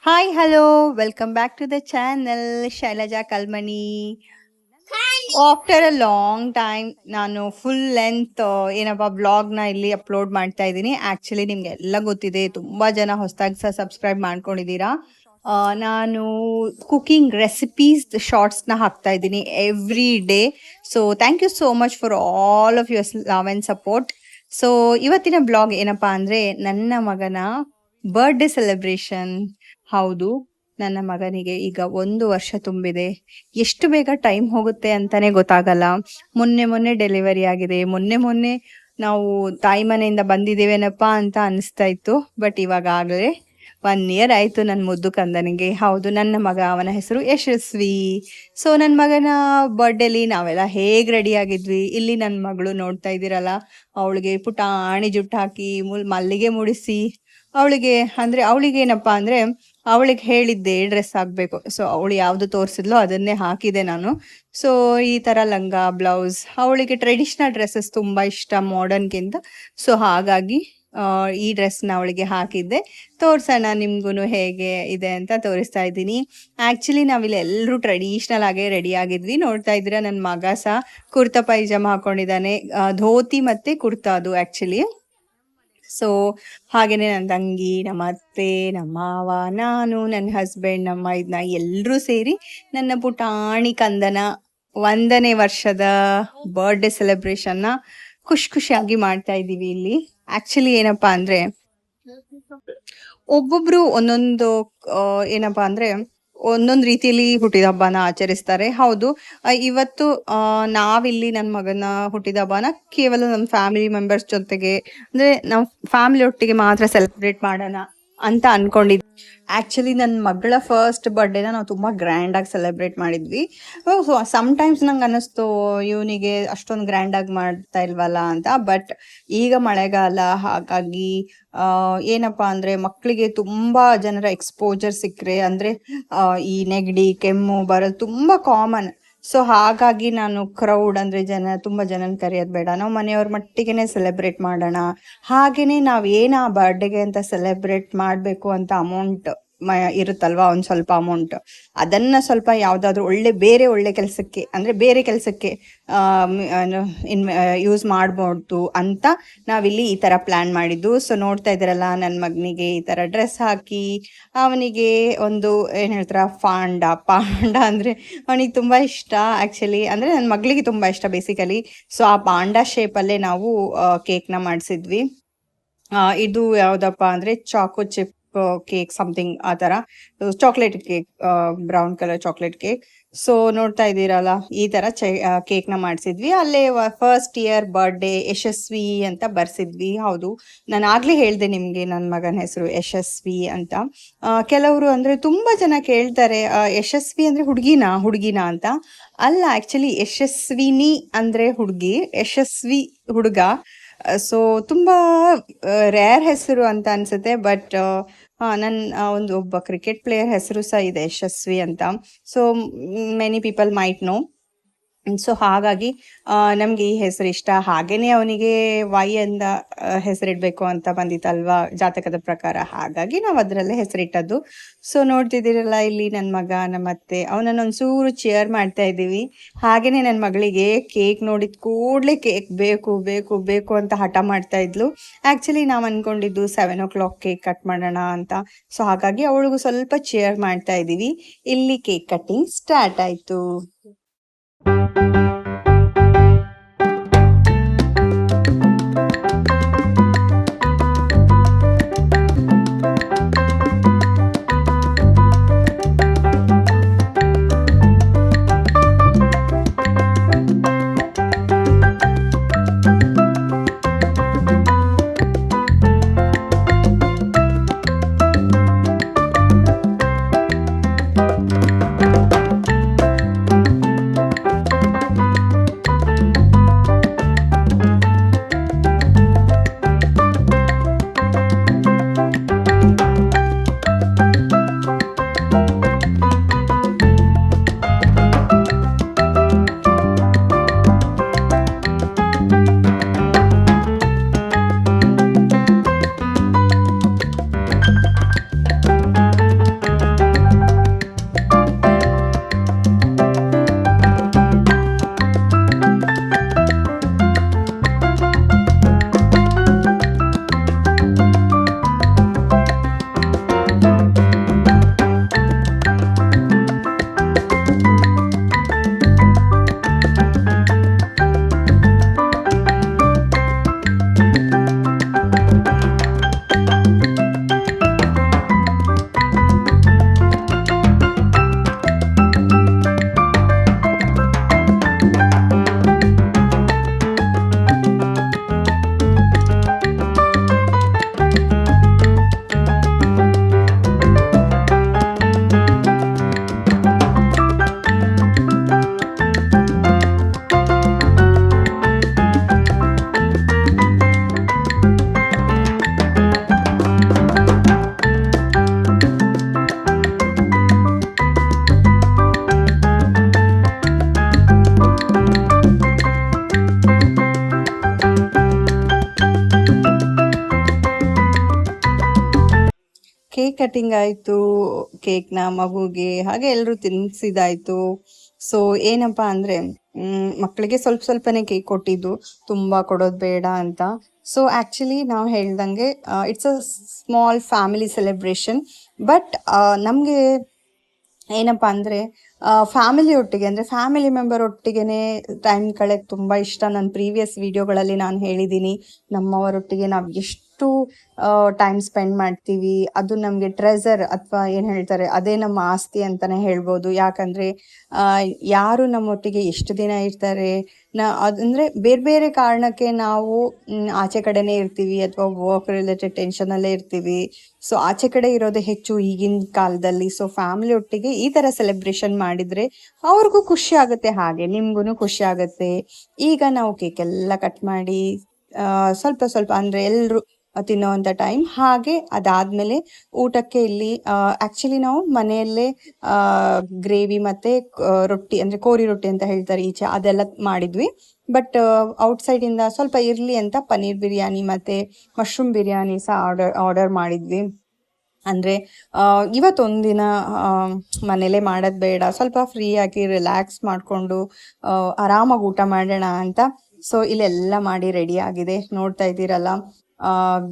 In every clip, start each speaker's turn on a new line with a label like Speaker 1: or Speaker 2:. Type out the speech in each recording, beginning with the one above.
Speaker 1: Hi, hello, welcome back to the channel, Shailaja Kalmani. After a long time ನಾನು full length ಏನಪ್ಪ ಬ್ಲಾಗ್ನ ಇಲ್ಲಿ upload ಮಾಡ್ತಾ ಇದ್ದೀನಿ. Actually ನಿಮ್ಗೆ ಎಲ್ಲ ಗೊತ್ತಿದೆ, ತುಂಬ ಜನ ಹೊಸದಾಗಿ ಸಹ ಸಬ್ಸ್ಕ್ರೈಬ್ ಮಾಡ್ಕೊಂಡಿದ್ದೀರಾ. ನಾನು ಕುಕಿಂಗ್ ರೆಸಿಪೀಸ್ ಶಾರ್ಟ್ಸ್ನ ಹಾಕ್ತಾ ಇದ್ದೀನಿ every day. So thank you so much for all of your love and support. So ಇವತ್ತಿನ ಬ್ಲಾಗ್ ಏನಪ್ಪ ಅಂದರೆ ನನ್ನ ಮಗನ ಬರ್ಡೇ ಸೆಲೆಬ್ರೇಷನ್. ಹೌದು, ನನ್ನ ಮಗನಿಗೆ ಈಗ 1 ವರ್ಷ ತುಂಬಿದೆ. ಎಷ್ಟು ಬೇಗ ಟೈಮ್ ಹೋಗುತ್ತೆ ಅಂತಾನೆ ಗೊತ್ತಾಗಲ್ಲ. ಮೊನ್ನೆ ಡೆಲಿವರಿ ಆಗಿದೆ. ಮೊನ್ನೆ ನಾವು ತಾಯಿ ಮನೆಯಿಂದ ಬಂದಿದ್ದೇವೇನಪ್ಪ ಅಂತ ಅನಿಸ್ತಾ ಇತ್ತು. ಬಟ್ ಇವಾಗ ಆಗಲೇ 1 year ಆಯಿತು ನನ್ನ ಮುದ್ದು ಕಂದನಿಗೆ. ಹೌದು, ನನ್ನ ಮಗ, ಅವನ ಹೆಸರು ಯಶಸ್ವಿ. ಸೊ ನನ್ನ ಮಗನ ಬರ್ಡೇಲಿ ನಾವೆಲ್ಲ ಹೇಗೆ ರೆಡಿ ಆಗಿದ್ವಿ, ಇಲ್ಲಿ ನನ್ನ ಮಗಳು ನೋಡ್ತಾ ಇದ್ದೀರಲ್ಲ, ಅವಳಿಗೆ ಪುಟಾಣಿ ಜುಟ್ಟು ಹಾಕಿ ಮಲ್ಲಿಗೆ ಮುಡಿಸಿ ಅವಳಿಗೆ ಏನಪ್ಪ ಅಂದರೆ ಅವಳಿಗೆ ಹೇಳಿದ್ದೆ ಡ್ರೆಸ್ ಹಾಕಬೇಕು. ಸೊ ಅವಳು ಯಾವುದು ತೋರಿಸಿದ್ಲೋ ಅದನ್ನೇ ಹಾಕಿದೆ ನಾನು. ಸೊ ಈ ಥರ ಲಂಗ ಬ್ಲೌಸ್, ಅವಳಿಗೆ ಟ್ರೆಡಿಷ್ನಲ್ ಡ್ರೆಸ್ಸಸ್ ತುಂಬ ಇಷ್ಟ ಮಾಡರ್ನ್ಗಿಂತ. ಸೊ ಹಾಗಾಗಿ ಈ ಡ್ರೆಸ್ನ ಅವಳಿಗೆ ಹಾಕಿದ್ದೆ. ತೋರಿಸೋಣ ನಿಮ್ಗೂ ಹೇಗೆ ಇದೆ ಅಂತ ತೋರಿಸ್ತಾ ಇದ್ದೀನಿ. ಆ್ಯಕ್ಚುಲಿ ನಾವಿಲ್ಲಿ ಎಲ್ಲರೂ ಟ್ರೆಡಿಷ್ನಲ್ ಆಗೇ ರೆಡಿ ಆಗಿದ್ವಿ. ನೋಡ್ತಾ ಇದ್ದೀರಾ, ನನ್ನ ಮಗ ಸಹ ಕುರ್ತಾ ಪೈಜಾಮ ಹಾಕ್ಕೊಂಡಿದ್ದಾನೆ. ಧೋತಿ ಮತ್ತು ಕುರ್ತಾ ಅದು ಆ್ಯಕ್ಚುಲಿ. ಸೊ ಹಾಗೆಯೇ ನನ್ನ ತಂಗಿ, ನಮ್ಮ ಅತ್ತೆ, ನಮ್ಮ ಮಾವ, ನಾನು, ನನ್ನ ಹಸ್ಬೆಂಡ್, ನಮ್ಮ ಇದನ್ನ ಎಲ್ಲರೂ ಸೇರಿ ನನ್ನ ಪುಟಾಣಿ ಕಂದನ 1ನೇ ವರ್ಷದ ಬರ್ಡೇ ಸೆಲೆಬ್ರೇಷನ್ನ ಖುಷಿಯಾಗಿ ಮಾಡ್ತಾ ಇದ್ದೀವಿ ಇಲ್ಲಿ. ಆ್ಯಕ್ಚುಲಿ ಏನಪ್ಪ ಅಂದರೆ ಒಬ್ಬೊಬ್ಬರು ಒಂದೊಂದು ಏನಪ್ಪ ಅಂದರೆ ಒಂದೊಂದು ರೀತಿಯಲ್ಲಿ ಹುಟ್ಟಿದ ಹಬ್ಬನ ಆಚರಿಸ್ತಾರೆ. ಹೌದು, ಇವತ್ತು ನಾವಿಲ್ಲಿ ನನ್ನ ಮಗನ ಹುಟ್ಟಿದ ಹಬ್ಬನ ಕೇವಲ ನಮ್ಮ ಫ್ಯಾಮಿಲಿ ಮೆಂಬರ್ಸ್ ಜೊತೆಗೆ, ಅಂದರೆ ನಮ್ಮ ಫ್ಯಾಮಿಲಿ ಒಟ್ಟಿಗೆ ಮಾತ್ರ ಸೆಲೆಬ್ರೇಟ್ ಮಾಡೋಣ ಅಂತ ಅಂದ್ಕೊಂಡಿದ್ವಿ. ಆ್ಯಕ್ಚುಲಿ ನನ್ನ ಮಗಳ ಫಸ್ಟ್ ಬರ್ಡೇನ ನಾವು ತುಂಬ ಗ್ರ್ಯಾಂಡಾಗಿ ಸೆಲೆಬ್ರೇಟ್ ಮಾಡಿದ್ವಿ. ಸಮ್ಟೈಮ್ಸ್ ನಂಗೆ ಅನ್ನಿಸ್ತು ಇವನಿಗೆ ಅಷ್ಟೊಂದು ಗ್ರ್ಯಾಂಡಾಗಿ ಮಾಡ್ತಾ ಇಲ್ವಲ್ಲ ಅಂತ. ಬಟ್ ಈಗ ಮಳೆಗಾಲ, ಹಾಗಾಗಿ ಏನಪ್ಪ ಅಂದರೆ ಮಕ್ಕಳಿಗೆ ತುಂಬ ಜನರ ಎಕ್ಸ್ಪೋಜರ್ ಸಿಕ್ಕರೆ, ಅಂದರೆ ಈ ನೆಗಡಿ ಕೆಮ್ಮು ಬರೋದು ತುಂಬ ಕಾಮನ್. ಸೊ ಹಾಗಾಗಿ ನಾನು ಕ್ರೌಡ್ ಅಂದರೆ ತುಂಬ ಜನನ ಕರೆಯೋದು ಬೇಡ, ನಾವು ಮನೆಯವ್ರ ಮಟ್ಟಿಗೆ ಸೆಲೆಬ್ರೇಟ್ ಮಾಡೋಣ. ಹಾಗೆಯೇ ನಾವೇನು ಆ ಬರ್ಡೇಗೆ ಅಂತ ಸೆಲೆಬ್ರೇಟ್ ಮಾಡಬೇಕು ಅಂತ ಅಮೌಂಟ್ ಇರುತ್ತಲ್ವ, ಒಂದು ಸ್ವಲ್ಪ ಅಮೌಂಟ್, ಅದನ್ನು ಸ್ವಲ್ಪ ಯಾವುದಾದ್ರೂ ಒಳ್ಳೆ ಕೆಲಸಕ್ಕೆ, ಅಂದರೆ ಬೇರೆ ಕೆಲಸಕ್ಕೆ ಯೂಸ್ ಮಾಡ್ಬೋದು ಅಂತ ನಾವಿಲ್ಲಿ ಈ ಥರ ಪ್ಲ್ಯಾನ್ ಮಾಡಿದ್ದು. ಸೊ ನೋಡ್ತಾ ಇದ್ದೀರಲ್ಲ, ನನ್ನ ಮಗನಿಗೆ ಈ ಥರ ಡ್ರೆಸ್ ಹಾಕಿ, ಅವನಿಗೆ ಒಂದು ಏನು ಹೇಳ್ತಾರೆ ಪಾಂಡ ಅಂದರೆ ಅವನಿಗೆ ತುಂಬ ಇಷ್ಟ. ಆ್ಯಕ್ಚುಲಿ ಅಂದರೆ ನನ್ನ ಮಗಳಿಗೆ ತುಂಬ ಇಷ್ಟ ಬೇಸಿಕಲಿ. ಸೊ ಆ ಪಾಂಡ ಶೇಪಲ್ಲೇ ನಾವು ಕೇಕ್ನ ಮಾಡಿಸಿದ್ವಿ. ಇದು ಯಾವುದಪ್ಪ ಅಂದರೆ ಚಾಕೋ ಚಿಪ್ ಕೇಕ್ ಸಮಥಿಂಗ್ ಆ ಥರ, chocolate cake, brown colour chocolate cake. So ನೋಡ್ತಾ ಇದ್ದೀರಲ್ಲ, ಈ ಥರ ಕೇಕ್ನ ಮಾಡಿಸಿದ್ವಿ. ಅಲ್ಲೇ ಫಸ್ಟ್ ಇಯರ್ ಬರ್ಡೇ ಯಶಸ್ವಿ ಅಂತ ಬರ್ಸಿದ್ವಿ. ಹೌದು, ನಾನು ಆಗಲೇ ಹೇಳಿದೆ ನಿಮಗೆ ನನ್ನ ಮಗನ ಹೆಸರು ಯಶಸ್ವಿ ಅಂತ. ಕೆಲವರು ಅಂದರೆ ತುಂಬ ಜನ ಕೇಳ್ತಾರೆ, ಯಶಸ್ವಿ ಅಂದರೆ ಹುಡುಗಿನ ಅಂತ. ಅಲ್ಲ, ಆ್ಯಕ್ಚುಲಿ ಯಶಸ್ವಿನಿ ಅಂದರೆ ಹುಡುಗಿ, ಯಶಸ್ವಿ ಹುಡುಗ. ಸೊ ತುಂಬ ರೇರ್ ಹೆಸರು ಅಂತ ಅನಿಸುತ್ತೆ. ಬಟ್ ಒಬ್ಬ ಕ್ರಿಕೆಟ್ ಪ್ಲೇಯರ್ ಹೆಸರು ಸಹ ಇದೆ ಯಶಸ್ವಿ ಅಂತ. So many people might know. So ಹಾಗಾಗಿ ನಮಗೆ ಈ ಹೆಸರು ಇಷ್ಟ. ಹಾಗೆಯೇ ಅವನಿಗೆ ವೈ ಅಂತ ಹೆಸರಿಡಬೇಕು ಅಂತ ಬಂದಿತ್ತಲ್ವಾ ಜಾತಕದ ಪ್ರಕಾರ, ಹಾಗಾಗಿ ನಾವು ಅದರಲ್ಲೇ ಹೆಸರಿಟ್ಟದ್ದು. ಸೊ ನೋಡ್ತಿದ್ದೀರಲ್ಲ, ಇಲ್ಲಿ ನನ್ನ ಮಗ, ನಮ್ಮ ಅತ್ತೆ ಅವನನ್ನು ಒಂಚೂರು ಚೇರ್ ಮಾಡ್ತಾ ಇದ್ದೀವಿ. ಹಾಗೆಯೇ ನನ್ನ ಮಗಳಿಗೆ ಕೇಕ್ ನೋಡಿದ ಕೂಡಲೇ ಕೇಕ್ ಬೇಕು ಬೇಕು ಬೇಕು ಅಂತ ಹಠ ಮಾಡ್ತಾ ಇದ್ಲು. ಆ್ಯಕ್ಚುಲಿ ನಾವು ಅಂದ್ಕೊಂಡಿದ್ದು 7 o'clock ಕೇಕ್ ಕಟ್ ಮಾಡೋಣ ಅಂತ. ಸೊ ಹಾಗಾಗಿ ಅವಳಿಗೂ ಸ್ವಲ್ಪ ಚೇರ್ ಮಾಡ್ತಾ ಇದ್ದೀವಿ. ಇಲ್ಲಿ ಕೇಕ್ ಕಟ್ಟಿಂಗ್ ಸ್ಟಾರ್ಟ್ ಆಯಿತು. ಕೇಕ್ ಕಟಿಂಗ್ ಆಯಿತು, ಕೇಕ್ನ ಮಗುಗೆ ಹಾಗೆ ಎಲ್ಲರೂ ತಿನ್ನಿಸಿದಾಯಿತು. ಸೊ ಏನಪ್ಪ ಅಂದರೆ ಮಕ್ಕಳಿಗೆ ಸ್ವಲ್ಪ ಸ್ವಲ್ಪನೇ ಕೇಕ್ ಕೊಟ್ಟಿದ್ದು, ತುಂಬ ಕೊಡೋದು ಬೇಡ ಅಂತ. ಸೊ ಆ್ಯಕ್ಚುಲಿ ನಾವು ಹೇಳ್ದಂಗೆ it's a small family celebration. But ನಮಗೆ ಏನಪ್ಪ ಅಂದರೆ ಫ್ಯಾಮಿಲಿ ಒಟ್ಟಿಗೆ ಅಂದರೆ ಫ್ಯಾಮಿಲಿ ಮೆಂಬರ್ ಒಟ್ಟಿಗೆ ಟೈಮ್ ಕಳೆಯೋಕ್ಕೆ ತುಂಬ ಇಷ್ಟ. ನನ್ನ ಪ್ರೀವಿಯಸ್ ವೀಡಿಯೋಗಳಲ್ಲಿ ನಾನು ಹೇಳಿದ್ದೀನಿ, ನಮ್ಮವರೊಟ್ಟಿಗೆ ನಾವು ಎಷ್ಟು ಟೈಮ್ ಸ್ಪೆಂಡ್ ಮಾಡ್ತೀವಿ, ಅದು ನಮಗೆ ಟ್ರೆಸರ್ ಅಥವಾ ಏನು ಹೇಳ್ತಾರೆ ಅದೇ ನಮ್ಮ ಆಸ್ತಿ ಅಂತಲೇ ಹೇಳ್ಬೋದು. ಯಾಕಂದರೆ ಯಾರು ನಮ್ಮೊಟ್ಟಿಗೆ ಎಷ್ಟು ದಿನ ಇರ್ತಾರೆ, ಅದಂದರೆ ಬೇರೆ ಬೇರೆ ಕಾರಣಕ್ಕೆ ನಾವು ಆಚೆ ಕಡೆನೇ ಇರ್ತೀವಿ ಅಥವಾ ವರ್ಕ್ ರಿಲೇಟೆಡ್ ಟೆನ್ಷನಲ್ಲೇ ಇರ್ತೀವಿ. ಸೊ ಆಚೆ ಕಡೆ ಇರೋದೇ ಹೆಚ್ಚು ಈಗಿನ ಕಾಲದಲ್ಲಿ. ಸೊ ಫ್ಯಾಮಿಲಿ ಒಟ್ಟಿಗೆ ಈ ಥರ ಸೆಲೆಬ್ರೇಷನ್ ಮಾಡಿದರೆ ಅವ್ರಿಗೂ ಖುಷಿ ಆಗುತ್ತೆ, ಹಾಗೆ ನಿಮಗೂ ಖುಷಿ ಆಗುತ್ತೆ. ಈಗ ನಾವು ಕೇಕ್ ಎಲ್ಲ ಕಟ್ ಮಾಡಿ ಸ್ವಲ್ಪ ಸ್ವಲ್ಪ ಅಂದರೆ ಎಲ್ಲರೂ ತಿನ್ನೋವಂಥ ಟೈಮ್. ಹಾಗೆ ಅದಾದಮೇಲೆ ಊಟಕ್ಕೆ ಇಲ್ಲಿ ಆ್ಯಕ್ಚುಲಿ ನಾವು ಮನೆಯಲ್ಲೇ ಗ್ರೇವಿ ಮತ್ತು ರೊಟ್ಟಿ ಅಂದರೆ ಕೋರಿ ರೊಟ್ಟಿ ಅಂತ ಹೇಳ್ತಾರೆ ಈಚೆ, ಅದೆಲ್ಲ ಮಾಡಿದ್ವಿ. ಬಟ್ ಔಟ್ಸೈಡಿಂದ ಸ್ವಲ್ಪ ಇರಲಿ ಅಂತ ಪನ್ನೀರ್ ಬಿರಿಯಾನಿ ಮತ್ತು ಮಶ್ರೂಮ್ ಬಿರಿಯಾನಿ ಸಹ ಆರ್ಡರ್ ಮಾಡಿದ್ವಿ. ಅಂದರೆ ಇವತ್ತೊಂದಿನ ಮನೇಲೇ ಮಾಡೋದು ಬೇಡ, ಸ್ವಲ್ಪ ಫ್ರೀಯಾಗಿ ರಿಲ್ಯಾಕ್ಸ್ ಮಾಡಿಕೊಂಡು ಆರಾಮಾಗಿ ಊಟ ಮಾಡೋಣ ಅಂತ. ಸೊ ಇಲ್ಲೆಲ್ಲ ಮಾಡಿ ರೆಡಿ ಆಗಿದೆ, ನೋಡ್ತಾ ಇದ್ದೀರಲ್ಲ.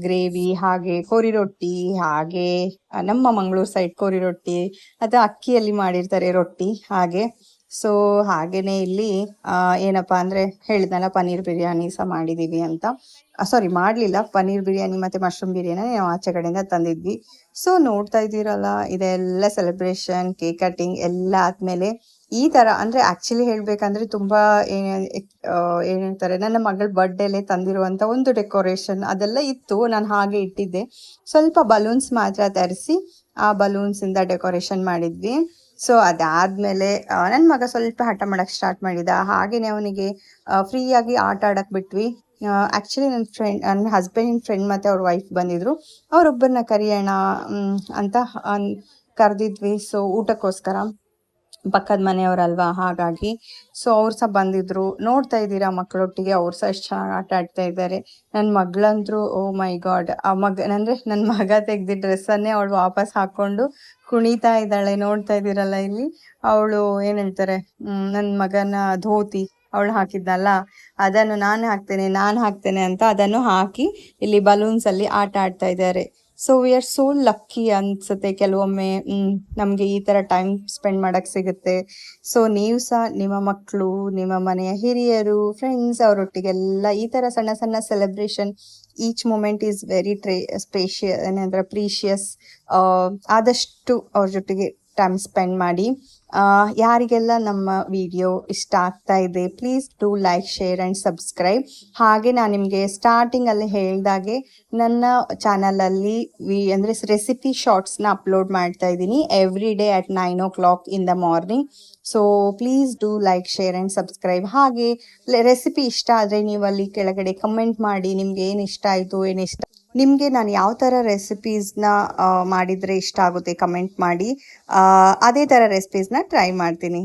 Speaker 1: ಗ್ರೇವಿ, ಹಾಗೆ ಕೋರಿ ರೊಟ್ಟಿ, ಹಾಗೆ ನಮ್ಮ ಮಂಗಳೂರು ಸೈಡ್ ಕೋರಿ ರೊಟ್ಟಿ, ಅದು ಅಕ್ಕಿಯಲ್ಲಿ ಮಾಡಿರ್ತಾರೆ ರೊಟ್ಟಿ ಹಾಗೆ. ಸೊ ಹಾಗೆಯೇ ಇಲ್ಲಿ ಏನಪ್ಪ ಅಂದರೆ ಹೇಳಿದ್ನಲ್ಲ ಪನ್ನೀರ್ ಬಿರಿಯಾನಿ ಸಹ ಮಾಡಿದ್ದೀವಿ ಅಂತ. ಸಾರಿ, ಮಾಡಲಿಲ್ಲ, ಪನ್ನೀರ್ ಬಿರಿಯಾನಿ ಮತ್ತು ಮಶ್ರೂಮ್ ಬಿರಿಯಾನಿ ನಾವು ಆಚೆ ಕಡೆಯಿಂದ ತಂದಿದ್ವಿ. ಸೊ ನೋಡ್ತಾ ಇದ್ದೀರಲ್ಲ, ಇದೆಲ್ಲ ಸೆಲೆಬ್ರೇಷನ್, ಕೇಕ್ ಕಟ್ಟಿಂಗ್ ಎಲ್ಲ ಆದಮೇಲೆ ಈ ಥರ ಅಂದರೆ ಆ್ಯಕ್ಚುಲಿ ಹೇಳಬೇಕಂದ್ರೆ ತುಂಬ ಏನು ಹೇಳ್ತಾರೆ, ನನ್ನ ಮಗಳ ಬರ್ಡೇಲೆ ತಂದಿರುವಂಥ ಒಂದು ಡೆಕೋರೇಷನ್ ಅದೆಲ್ಲ ಇತ್ತು, ನಾನು ಹಾಗೆ ಇಟ್ಟಿದ್ದೆ. ಸ್ವಲ್ಪ ಬಲೂನ್ಸ್ ಮಾತ್ರ ತರಿಸಿ ಆ ಬಲೂನ್ಸಿಂದ ಡೆಕೋರೇಷನ್ ಮಾಡಿದ್ವಿ. ಸೊ ಅದಾದಮೇಲೆ ನನ್ನ ಮಗ ಸ್ವಲ್ಪ ಹಠ ಮಾಡೋಕ್ಕೆ ಸ್ಟಾರ್ಟ್ ಮಾಡಿದ, ಹಾಗೆಯೇ ಅವನಿಗೆ ಫ್ರೀಯಾಗಿ ಆಟ ಆಡೋಕ್ಕೆ ಬಿಟ್ವಿ. ಆ್ಯಕ್ಚುಲಿ ನನ್ನ ಹಸ್ಬೆಂಡಿನ ಫ್ರೆಂಡ್ ಮತ್ತು ಅವ್ರ ವೈಫ್ ಬಂದಿದ್ದರು, ಅವರೊಬ್ಬರನ್ನ ಕರೆಯೋಣ ಅಂತ ಕರೆದಿದ್ವಿ. ಸೊ ಊಟಕ್ಕೋಸ್ಕರ, ಪಕ್ಕದ ಮನೆಯವರಲ್ವಾ, ಹಾಗಾಗಿ. ಸೊ ಅವ್ರು ಸಹ ಬಂದಿದ್ದರು. ನೋಡ್ತಾ ಇದ್ದೀರಾ ಮಕ್ಕಳೊಟ್ಟಿಗೆ ಅವ್ರು ಸಹ ಎಷ್ಟು ಚೆನ್ನಾಗಿ ಆಟ ಆಡ್ತಾ ಇದ್ದಾರೆ. ನನ್ನ ಮಗಳಂತರೂ ಓ ಮೈ ಗಾಡ್, ಅಂದರೆ ನನ್ನ ಮಗ ತೆಗ್ದಿದ್ದ ಡ್ರೆಸ್ಸನ್ನೇ ಅವಳು ವಾಪಸ್ ಹಾಕ್ಕೊಂಡು ಕುಣಿತಾ ಇದ್ದಾಳೆ. ನೋಡ್ತಾ ಇದ್ದೀರಲ್ಲ ಇಲ್ಲಿ, ಅವಳು ಏನು ಹೇಳ್ತಾರೆ, ನನ್ನ ಮಗನ ಧೋತಿ ಅವಳು ಹಾಕಿದ್ನಲ್ಲ, ಅದನ್ನು ನಾನು ಹಾಕ್ತೇನೆ ಅಂತ ಅದನ್ನು ಹಾಕಿ ಇಲ್ಲಿ ಬಲೂನ್ಸಲ್ಲಿ ಆಟ ಆಡ್ತಾ ಇದ್ದಾರೆ. So we are so lucky ಅನಿಸುತ್ತೆ ಕೆಲವೊಮ್ಮೆ, ನಮಗೆ ಈ ಥರ ಟೈಮ್ ಸ್ಪೆಂಡ್ ಮಾಡೋಕ್ಕೆ ಸಿಗುತ್ತೆ. ಸೊ ನೀವು ಸಹ ನಿಮ್ಮ ಮಕ್ಕಳು, ನಿಮ್ಮ ಮನೆಯ ಹಿರಿಯರು, ಫ್ರೆಂಡ್ಸ್ ಅವರೊಟ್ಟಿಗೆಲ್ಲ ಈ ಥರ ಸಣ್ಣ ಸಣ್ಣ celebration, each moment is very ಏನಂದ್ರೆ ಪ್ರೀಷಿಯಸ್. ಆದಷ್ಟು ಅವ್ರ ಜೊತೆಗೆ ಟೈಮ್ ಸ್ಪೆಂಡ್ ಮಾಡಿ. ಯಾರಿಗೆಲ್ಲ ನಮ್ಮ ವಿಡಿಯೋ ಇಷ್ಟ ಆಗ್ತಾ ಇದೆ, please do like, share and subscribe. ಹಾಗೆ ನಾನು ನಿಮಗೆ ಸ್ಟಾರ್ಟಿಂಗಲ್ಲಿ ಹೇಳಿದಾಗೆ ನನ್ನ ಚಾನಲಲ್ಲಿ ಅಂದರೆ ರೆಸಿಪಿ ಶಾರ್ಟ್ಸ್ನ ಅಪ್ಲೋಡ್ ಮಾಡ್ತಾ ಇದ್ದೀನಿ every day at 9 o'clock in the morning. So please do like, share and subscribe. ಹಾಗೆ ರೆಸಿಪಿ ಇಷ್ಟ ಆದರೆ ನೀವು ಅಲ್ಲಿ ಕೆಳಗಡೆ ಕಮೆಂಟ್ ಮಾಡಿ, ನಿಮ್ಗೆ ಏನು ಇಷ್ಟ ಆಯಿತು, ಏನಿಷ್ಟ, ನಿಮಗೆ ನಾನು ಯಾವ ಥರ ರೆಸಿಪೀಸ್ನ ಮಾಡಿದರೆ ಇಷ್ಟ ಆಗುತ್ತೆ ಕಮೆಂಟ್ ಮಾಡಿ. ಅದೇ ಥರ ರೆಸಿಪೀಸ್ನ ಟ್ರೈ ಮಾಡ್ತೀನಿ.